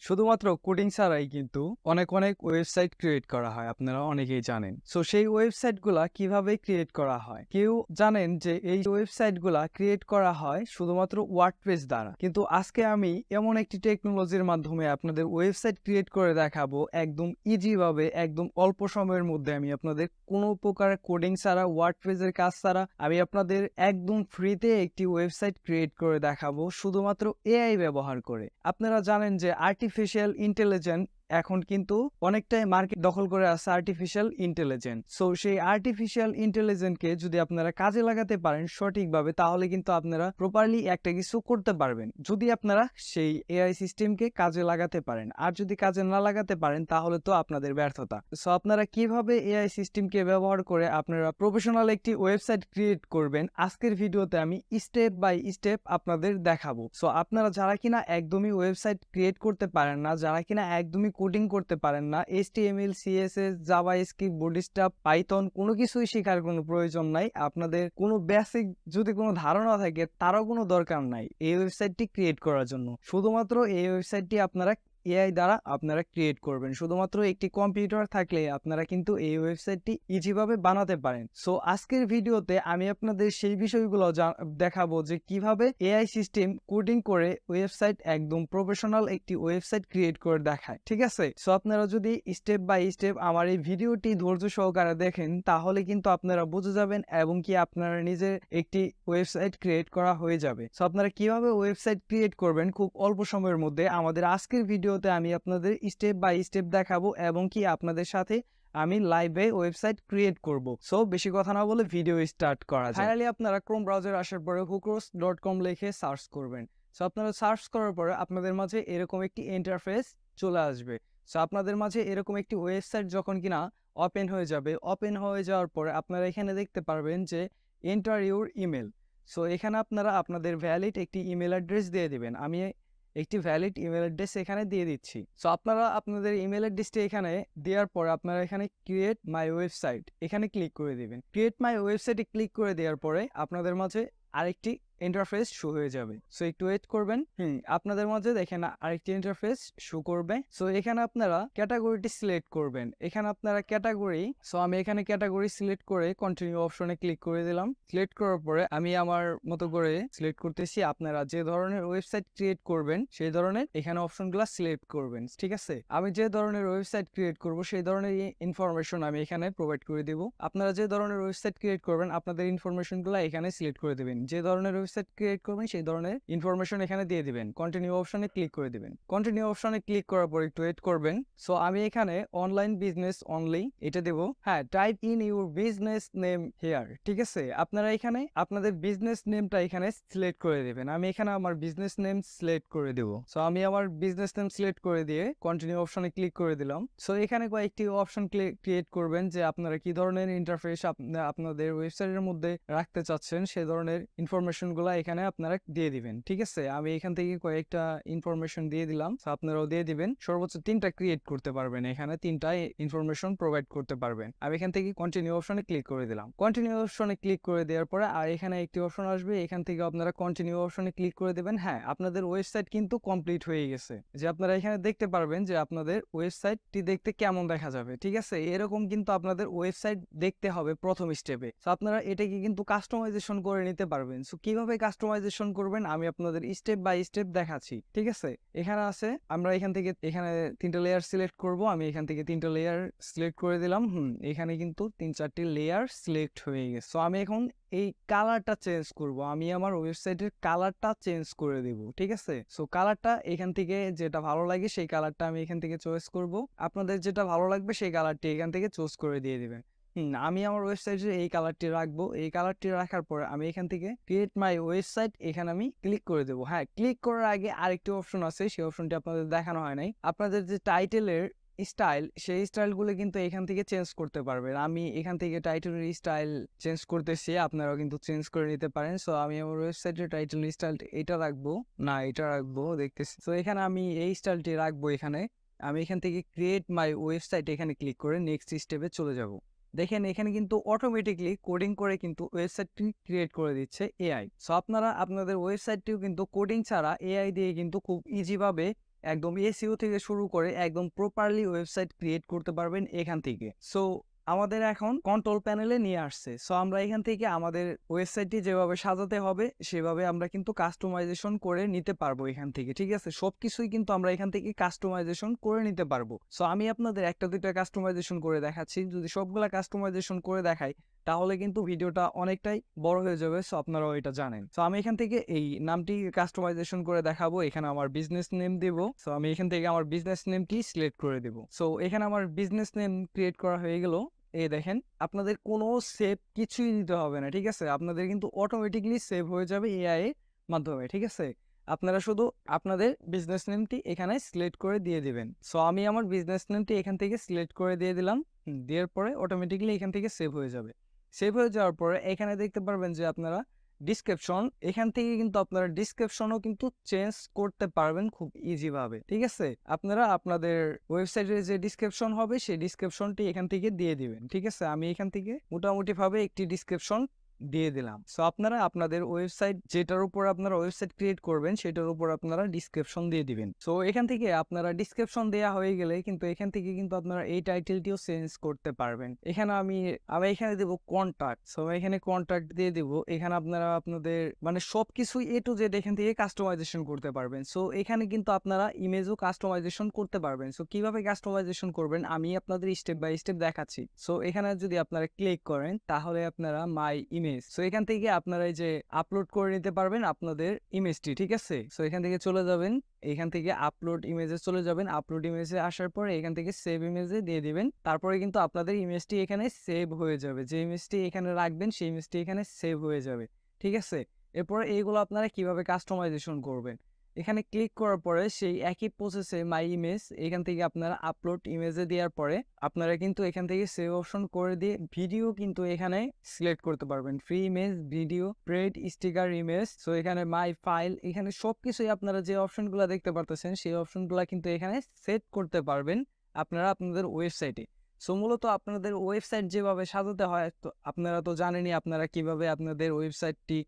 শুধুমাত্র কোডিং ছাড়াই কিন্তু অনেক ওয়েবসাইট ক্রিয়েট করা হয়, আপনারা অনেকেই জানেন। সো সেই ওয়েবসাইটগুলা কিভাবে ক্রিয়েট করা হয়? কেউ জানেন যে এই ওয়েবসাইটগুলা ক্রিয়েট করা হয় শুধুমাত্র ওয়ার্ডপ্রেস দ্বারা, কিন্তু আজকে আমি এমন একটি টেকনোলজির মাধ্যমে আপনাদের ওয়েবসাইট ক্রিয়েট করে দেখাবো একদম ইজি ভাবে, একদম অল্প সময়ের মধ্যে। আমি আপনাদের কোনো প্রকার কোডিং ছাড়া, ওয়ার্ডপ্রেসের কাজ ছাড়া আমি আপনাদের একদম ফ্রিতে একটি ওয়েবসাইট ক্রিয়েট করে দেখাবো শুধুমাত্র এআই ব্যবহার করে। আপনারা জানেন যে আর্টিফিশিয়াল ইন্টেলিজেন্স এখন কিন্তু অনেকটাই মার্কেট দখল করে আছে আর্টিফিশিয়াল ইন্টেলিজেন্স। সো সেই আর্টিফিশিয়াল ইন্টেলিজেন্সকে যদি আপনারা কাজে লাগাতে পারেন সঠিকভাবে, তাহলে কিন্তু আপনারা প্রপারলি একটা কিছু করতে পারবেন, যদি আপনারা সেই এআই সিস্টেমকে কাজে লাগাতে পারেন। আর যদি কাজে না লাগাতে পারেন তাহলে তো আপনাদের ব্যর্থতা। সো আপনারা কিভাবে এআই সিস্টেমকে ব্যবহার করে আপনারা প্রফেশনাল একটি ওয়েবসাইট ক্রিয়েট করবেন, আজকের ভিডিওতে আমি স্টেপ বাই স্টেপ আপনাদের দেখাবো। সো আপনারা যারা কিনা একদমই ওয়েবসাইট ক্রিয়েট করতে পারেন না, যারা কিনা একদমই কোডিং করতে পারেন না, HTML, CSS, JavaScript, bootstrap, Python কোনো কিছুই শেখার কোনো প্রয়োজন নাই। আপনাদের কোনো বেসিক যদি কোনো ধারণা থাকে তারও কোনো দরকার নাই এই ওয়েবসাইটটি ক্রিয়েট করার জন্য। শুধুমাত্র এই ওয়েবসাইটটি আপনারা এআই দ্বারা আপনারা ক্রিয়েট করবেন। শুধুমাত্র একটি কম্পিউটার থাকলে আপনারা কিন্তু এই ওয়েবসাইটটি ইজিভাবে বানাতে পারেন। সো আজকের ভিডিওতে আমি আপনাদের সেই বিষয়গুলো দেখাবো যে কিভাবে এআই সিস্টেম কোডিং করে ওয়েবসাইট একদম প্রফেশনাল একটি ওয়েবসাইট ক্রিয়েট করে দেখায়। ঠিক আছে? সো আপনারা যদি স্টেপ বাই স্টেপ আমার এই ভিডিওটি ধৈর্য সহকারে দেখেন তাহলে কিন্তু আপনারা বুঝে যাবেন এবং কি আপনারা নিজের একটি ওয়েবসাইট ক্রিয়েট করা হয়ে যাবে। সো আপনারা কিভাবে ওয়েবসাইট ক্রিয়েট করবেন খুব অল্প সময়ের মধ্যে আমাদের আজকের ভিডিওতে আমি আপনাদের স্টেপ বাই স্টেপ দেখাবো এবং কি আপনাদের সাথে আমি লাইভে ওয়েবসাইট ক্রিয়েট করব। সো বেশি কথা না বলে ভিডিও স্টার্ট করা যাক। ফাইনালি আপনারা ক্রোম ব্রাউজারে আসার পরে hookros.com লিখে সার্চ করবেন। সো আপনারা সার্চ করার পরে আপনাদের মাঝে এরকম একটি ইন্টারফেস চলে আসবে। সো আপনাদের মাঝে এরকম একটি ওয়েবসাইট যখন কিনা ওপেন হয়ে যাবে, ওপেন হয়ে যাওয়ার পরে আপনারা এখানে দেখতে পারবেন যে এন্টার ইউর ইমেল। সো এখানে আপনারা আপনাদের ভ্যালিড একটি ইমেল অ্যাড্রেস দিয়ে দিবেন। আমি একটি ভ্যালিড ইমেল অ্যাড্রেস এখানে দিয়ে দিচ্ছি। সো আপনারা আপনাদের ইমেল অ্যাড্রেসটি এখানে দেওয়ার পরে আপনারা এখানে ক্রিয়েট মাই ওয়েবসাইট এখানে ক্লিক করে দিবেন। ক্রিয়েট মাই ওয়েবসাইটে ক্লিক করে দেওয়ার পরে আপনাদের মাঝে আরেকটি ইন্টারফেস শো হয়ে যাবে। সো একটু ওয়েট করবেন। আপনাদের মাঝে দেখেন আরেকটি ইন্টারফেস শো করবে। সো এখানে আপনারা ক্যাটাগরিটি সিলেক্ট করবেন। এখানে আপনারা ক্যাটাগরি, সো আমি এখানে ক্যাটাগরি সিলেক্ট করে কন্টিনিউ অপশনে ক্লিক করে দিলাম। সিলেক্ট করার পরে আমি আমার মতো করে সিলেক্ট করতেছি। আপনারা যে ধরনের ওয়েবসাইট ক্রিয়েট করবেন সেই ধরনের এখানে অপশনগুলো সিলেক্ট করবেন। ঠিক আছে? আমি যে ধরনের ওয়েবসাইট ক্রিয়েট করব সেই ধরনের ইনফরমেশন আমি এখানে প্রোভাইড করে দেব। আপনারা যে ধরনের ওয়েবসাইট ক্রিয়েট করবেন আপনাদের ইনফরমেশনগুলো এখানে সিলেক্ট করে দেবেন। যে ধরনের ওয়েবসাইট ক্রিয়েট করবেন সেই ধরনের ইনফরমেশন এখানে দিয়ে দিবেন। কন্টিনিউ অপশনে ক্লিক করে দিবেন। কন্টিনিউ অপশনে ক্লিক করার পর একটু ওয়েট করবেন। সো আমি এখানে অনলাইন বিজনেস অনলি এটা দেব। হ্যাঁ, type in your business name here. ঠিক আছে? আপনারা এখানে আপনাদের বিজনেস নেমটা এখানে সিলেক্ট করে দিবেন। আমি এখানে আমার বিজনেস নেম সিলেক্ট করে দেব। সো আমি আমার বিজনেস নেম সিলেক্ট করে দিয়ে কন্টিনিউ অপশনে ক্লিক করে দিলাম। সো এখানে কয়েকটি অপশন ক্রিয়েট করবেন যে আপনারা কি ধরনের ইন্টারফেস আপনাদের ওয়েবসাইটের মধ্যে রাখতে চাচ্ছেন সেই ধরনের ইনফরমেশন গুলা এখানে আপনারা দিয়ে দিবেন। ঠিক আছে? আমি এখান থেকে কয়েকটা ইনফরমেশন দিয়ে দিলাম। আপনারাও দিয়ে দিবেন। সর্বোচ্চ 3টা ক্রিয়েট করতে পারবেন। এখানে 3টা ইনফরমেশন প্রোভাইড করতে পারবেন। আমি এখান থেকে কন্টিনিউ অপশনে ক্লিক করে দিলাম। কন্টিনিউ অপশনে ক্লিক করে দেওয়ার পরে আর এখানে একটি অপশন আসবে, এখান থেকে আপনারা কন্টিনিউ অপশনে ক্লিক করে দেবেন। হ্যাঁ, আপনাদের ওয়েবসাইট কিন্তু কমপ্লিট হয়ে গেছে। যে আপনারা এখানে দেখতে পারবেন যে আপনাদের ওয়েবসাইটটি দেখতে কেমন দেখা যাবে। ঠিক আছে? এরকম কিন্তু আপনাদের ওয়েবসাইট দেখতে হবে প্রথম স্টেপে। সো আপনারা এটাকে কিন্তু কাস্টমাইজেশন করে নিতে পারবেন। সো কিভাবে কাস্টমাইজেশন করবেন আমি আপনাদের স্টেপ বাই স্টেপ দেখাচ্ছি। ঠিক আছে? এখানে আছে, আমরা এখান থেকে এখানে 3টা লেয়ার সিলেক্ট করব। আমি এখান থেকে 3টা লেয়ার সিলেক্ট করে দিলাম। এখানে কিন্তু 3-4টি লেয়ার সিলেক্ট হয়ে গেছে। সো আমি এখন এই কালারটা চেঞ্জ করব। আমি আমার ওয়েবসাইটের কালারটা চেঞ্জ করে দেব। ঠিক আছে? সো কালারটা এখান থেকে যেটা ভালো লাগে সেই কালারটা আমি এখান থেকে চয়েস করব। আপনাদের যেটা ভালো লাগবে সেই কালারটি এখান থেকে চুজ করে দিয়ে দিবেন। আমি আমার ওয়েবসাইটে এই কালারটি রাখবো। এই কালারটি রাখার পরে আমি এখান থেকে ক্রিয়েট মাই ওয়েবসাইট এখানে আমি ক্লিক করে দেবো। হ্যাঁ, ক্লিক করার আগে আরেকটি অপশন আছে, সেই অপশনটি আপনাদের দেখানো হয় নাই। আপনাদের যে টাইটেলের স্টাইল সেই স্টাইলগুলো কিন্তু এখান থেকে চেঞ্জ করতে পারবেন। আমি এখান থেকে টাইটেলের স্টাইল চেঞ্জ করতেছি, আপনারাও কিন্তু চেঞ্জ করে নিতে পারেন। সো আমি আমার ওয়েবসাইটের টাইটেলের স্টাইল এটা রাখবো, না এটা রাখবো দেখতেছি। তো এখানে আমি এই স্টাইলটি রাখবো। এখানে আমি এখান থেকে ক্রিয়েট মাই ওয়েবসাইট এখানে ক্লিক করে নেক্সট স্টেপে চলে যাব। দেখেন এখানে কিন্তু অটোমেটিকলি কোডিং করে কিন্তু ওয়েবসাইটটি ক্রিয়েট করে দিচ্ছে এআই। সো আপনারা আপনাদের ওয়েবসাইটটিও কিন্তু কোডিং ছাড়া এআই দিয়ে কিন্তু খুব ইজিভাবে একদম এসইও থেকে শুরু করে একদম প্রপারলি ওয়েবসাইট ক্রিয়েট করতে পারবেন এখান থেকে। সো আমাদের এখন কন্ট্রোল প্যানেলে নিয়ে আসছে। সো আমরা এখান থেকে আমাদের ওয়েবসাইটটি যেভাবে সাজাতে হবে সেভাবে আমরা কিন্তু কাস্টমাইজেশন করে নিতে পারবো এখান থেকে, ঠিক আছে? সবকিছুই কিন্তু আমরা এখান থেকে কাস্টমাইজেশন করে নিতে পারবো। সো আমি আপনাদের একটা দুইটা কাস্টমাইজেশন করে দেখাচ্ছি। যদি সবগুলা কাস্টমাইজেশন করে দেখাই তাহলে কিন্তু ভিডিওটা অনেকটাই বড় হয়ে যাবে। সো আপনারাও এটা জানেন। সো আমি এখান থেকে এই নামটি কাস্টমাইজেশন করে দেখাবো। এখানে আমার বিজনেস নেম দেব। সো আমি এখান থেকে আমার বিজনেস নেমটি সিলেক্ট করে দেব। সো এখানে আমার বিজনেস নেম ক্রিয়েট করা হয়ে গেল। এই দেখেন আপনাদের কোনো সেভ কিছুই দিতে হবে না, ঠিক আছে? আপনাদের কিন্তু অটোমেটিকলি সেভ হয়ে যাবে এআই এর মাধ্যমে, ঠিক আছে? আপনারা শুধু আপনাদের বিজনেস নেমটি এখানে সিলেক্ট করে দিয়ে দিবেন। সো আমি আমার বিজনেস নেমটি এখান থেকে সিলেক্ট করে দিয়ে দিলাম। দেওয়ার পরে অটোমেটিকলি এখান থেকে সেভ হয়ে যাবে। সেভ হয়ে যাওয়ার পরে এখানে দেখতে পারবেন যে আপনারা ডিসক্রিপশন, এখান থেকে কিন্তু আপনারা ডিসক্রিপশনও কিন্তু চেঞ্জ করতে পারবেন খুব ইজি ভাবে, ঠিক আছে? আপনারা আপনাদের ওয়েবসাইটের যে ডিসক্রিপশন হবে সেই ডিসক্রিপশনটি এখান থেকে দিয়ে দিবেন, ঠিক আছে? আমি এখান থেকে মোটামুটি ভাবে একটি ডিসক্রিপশন দিয়ে দিলাম। সো আপনারা আপনাদের ওয়েবসাইট যেটার উপর আপনারা ওয়েবসাইট ক্রিয়েট করবেন সেটার উপর আপনারা ডিসক্রিপশন দিয়ে দিবেন। সো এখান থেকে আপনারা ডিসক্রিপশন দেওয়া হয়ে গেলে কিন্তু এখান থেকে কিন্তু আপনারা এই টাইটেলটিও চেঞ্জ করতে পারবেন। এখানে আমি এখানে দেব কন্টাক্ট। সো এখানে কন্টাক্ট দিয়ে দিব। এখানে আপনারা আপনাদের মানে সবকিছু এ টু জেড এখান থেকে কাস্টমাইজেশন করতে পারবেন। সো এখানে কিন্তু আপনারা ইমেজও কাস্টমাইজেশন করতে পারবেন। সো কিভাবে কাস্টমাইজেশন করবেন আমি আপনাদের স্টেপ বাই স্টেপ দেখাচ্ছি। সো এখানে যদি আপনারা ক্লিক করেন তাহলে আপনারা মাই ইমেজ, সো এখান থেকে আপনারা এই যে আপলোড করে নিতে পারবেন আপনাদের ইমেজটি, ঠিক আছে? সো এখান থেকে চলে যাবেন, এখান থেকে আপলোড ইমেজে চলে যাবেন। আপলোড ইমেজে আসার পরে এখান থেকে সেভ ইমেজে দিয়ে দিবেন। তারপরে কিন্তু আপনাদের ইমেজটি এখানে সেভ হয়ে যাবে। যে ইমেজটি এখানে রাখবেন সেই ইমেজটি এখানে সেভ হয়ে যাবে, ঠিক আছে? এরপরে এইগুলো আপনারা কিভাবে কাস্টমাইজেশন করবেন, এখানে ক্লিক করার পরে সেই একই প্রসেসে মাই ইমেজ এখান থেকে আপনারা আপলোড ইমেজে দেওয়ার পরে আপনারা কিন্তু এখান থেকে সেভ অপশন করে দিয়ে ভিডিও কিন্তু এখানে সিলেক্ট করতে পারবেন। Free image, video, prayed, sticker, image. So এখানে মাই ফাইল, এখানে সবকিছুই আপনারা যে অপশনগুলো দেখতে পারতেছেন সেই অপশনগুলো কিন্তু এখানে সেট করতে পারবেন আপনারা আপনাদের ওয়েবসাইটে। সো মূলত আপনাদের ওয়েবসাইট যেভাবে সাজাতে হয় তো আপনারা তো জানেনই আপনারা কিভাবে আপনাদের ওয়েবসাইটটি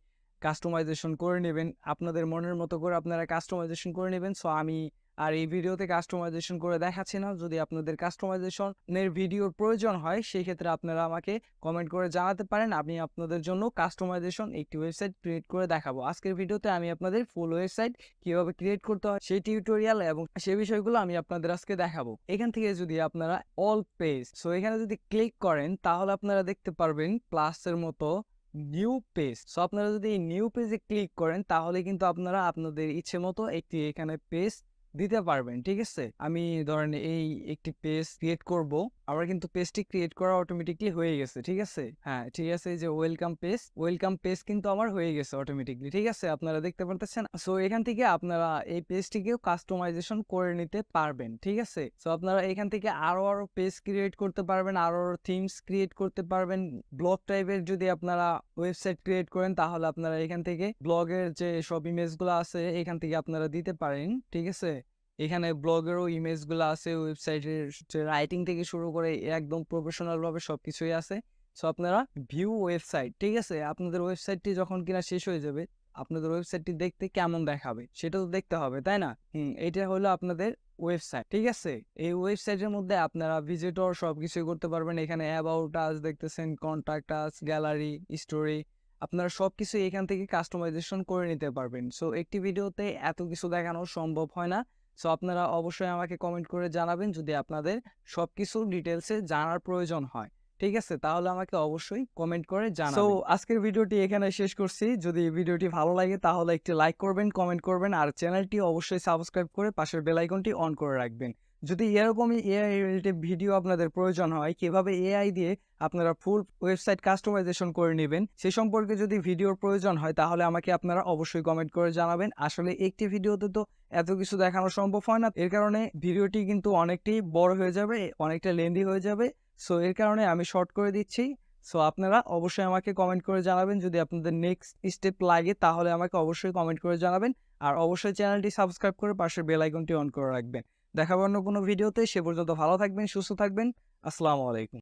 কাস্টমাইজেশন করে নেবেন। আপনাদের মনের মতো করে আপনারা কাস্টমাইজেশন করে নেবেন। সো আমি আর এই ভিডিওতে কাস্টমাইজেশন করে দেখাচ্ছি না। যদি আপনাদের কাস্টমাইজেশনের ভিডিওর প্রয়োজন হয় সেই ক্ষেত্রে আপনারা আমাকে কমেন্ট করে জানাতে পারেন। আমি আপনাদের জন্য কাস্টমাইজেশন একটি ওয়েবসাইট ক্রিয়েট করে দেখাবো। আজকের ভিডিওতে আমি আপনাদের ফুল ওয়েবসাইট কিভাবে ক্রিয়েট করতে হয় সেই টিউটোরিয়াল এবং সেই বিষয়গুলো আমি আপনাদের আজকে দেখাবো। এখান থেকে যদি আপনারা অল পেজ, সো এখানে যদি ক্লিক করেন তাহলে আপনারা দেখতে পারবেন প্লাসের মতো নিউ পেজ। সো আপনারা যদি এই নিউ পেজে ক্লিক করেন তাহলে কিন্তু আপনারা আপনাদের ইচ্ছে মতো একটি এখানে পেজ দিতে পারবেন, ঠিক আছে? আমি ধরেন এই একটি পেজ ক্রিয়েট করব। আমার কিন্তু পেজটি ক্রিয়েট করা অটোমেটিকলি হয়ে গেছে, ঠিক আছে? হ্যাঁ, ঠিক আছে। এই যে ওয়েলকাম পেজ কিন্তু আমার হয়ে গেছে অটোমেটিকলি, ঠিক আছে? আপনারা দেখতে পারতেছেন। সো এখান থেকে আপনারা এই পেজটিকেও কাস্টমাইজেশন করে নিতে পারবেন, ঠিক আছে? সো আপনারা এখান থেকে আরো পেজ ক্রিয়েট করতে পারবেন, আরো থিমস ক্রিয়েট করতে পারবেন। ব্লগ টাইপের যদি আপনারা ওয়েবসাইট ক্রিয়েট করেন তাহলে আপনারা এখান থেকে ব্লগের যে সব ইমেজগুলো আছে এখান থেকে আপনারা দিতে পারেন, ঠিক আছে? এখানে ব্লগেরও ইমেজগুলো আছে, ওয়েবসাইটের রাইটিং থেকে শুরু করে একদম প্রফেশনাল ভাবে সবকিছুই আছে। সো আপনারা ভিউ ওয়েবসাইট, ঠিক আছে? আপনাদের ওয়েবসাইটটি যখন কিনা শেষ হয়ে যাবে আপনাদের ওয়েবসাইটটি দেখতে কেমন দেখাবে সেটা তো দেখতে হবে, তাই না? এটা হলো আপনাদের ওয়েবসাইট, ঠিক আছে? এই ওয়েবসাইটের মধ্যে আপনারা ভিজিটর সবকিছু করতে পারবেন। এখানে অ্যাবাউট আস দেখতেছেন, কন্টাক্ট আস, গ্যালারি, স্টোরি, আপনারা সবকিছু এখান থেকে কাস্টমাইজেশন করে নিতে পারবেন। সো একটি ভিডিওতে এত কিছু দেখানো সম্ভব হয় না। সো আপনারা অবশ্যই আমাকে কমেন্ট করে জানাবেন যদি আপনাদের সবকিছু ডিটেলসে জানার প্রয়োজন হয়, ঠিক আছে? তাহলে আমাকে অবশ্যই কমেন্ট করে জানাবেন। সো আজকের ভিডিওটি এখানে শেষ করছি। যদি ভিডিওটি ভালো লাগে তাহলে একটি লাইক করবেন, কমেন্ট করবেন আর চ্যানেলটি অবশ্যই সাবস্ক্রাইব করে পাশের বেল আইকনটি অন করে রাখবেন। যদি এরকমই এআই রিলেটেড ভিডিও আপনাদের প্রয়োজন হয়, কিভাবে এআই দিয়ে আপনারা ফুল ওয়েবসাইট কাস্টমাইজেশন করে নেবেন সে সম্পর্কে যদি ভিডিওর প্রয়োজন হয় তাহলে আমাকে আপনারা অবশ্যই কমেন্ট করে জানাবেন। আসলে একটি ভিডিওতে তো এত কিছু দেখানো সম্ভব হয় না, এর কারণে ভিডিওটি কিন্তু অনেকটাই বড় হয়ে যাবে, অনেকটা লেন্দি হয়ে যাবে। সো এর কারণে আমি শর্ট করে দিচ্ছি। সো আপনারা অবশ্যই আমাকে কমেন্ট করে জানাবেন। যদি আপনাদের নেক্সট স্টেপ লাগে তাহলে আমাকে অবশ্যই কমেন্ট করে জানাবেন আর অবশ্যই চ্যানেলটি সাবস্ক্রাইব করে পাশের বেল আইকনটি অন করে রাখবেন। দেখাবো অন্য কোনো ভিডিওতে। সে পর্যন্ত ভালো থাকবেন, সুস্থ থাকবেন। আসসালামু আলাইকুম।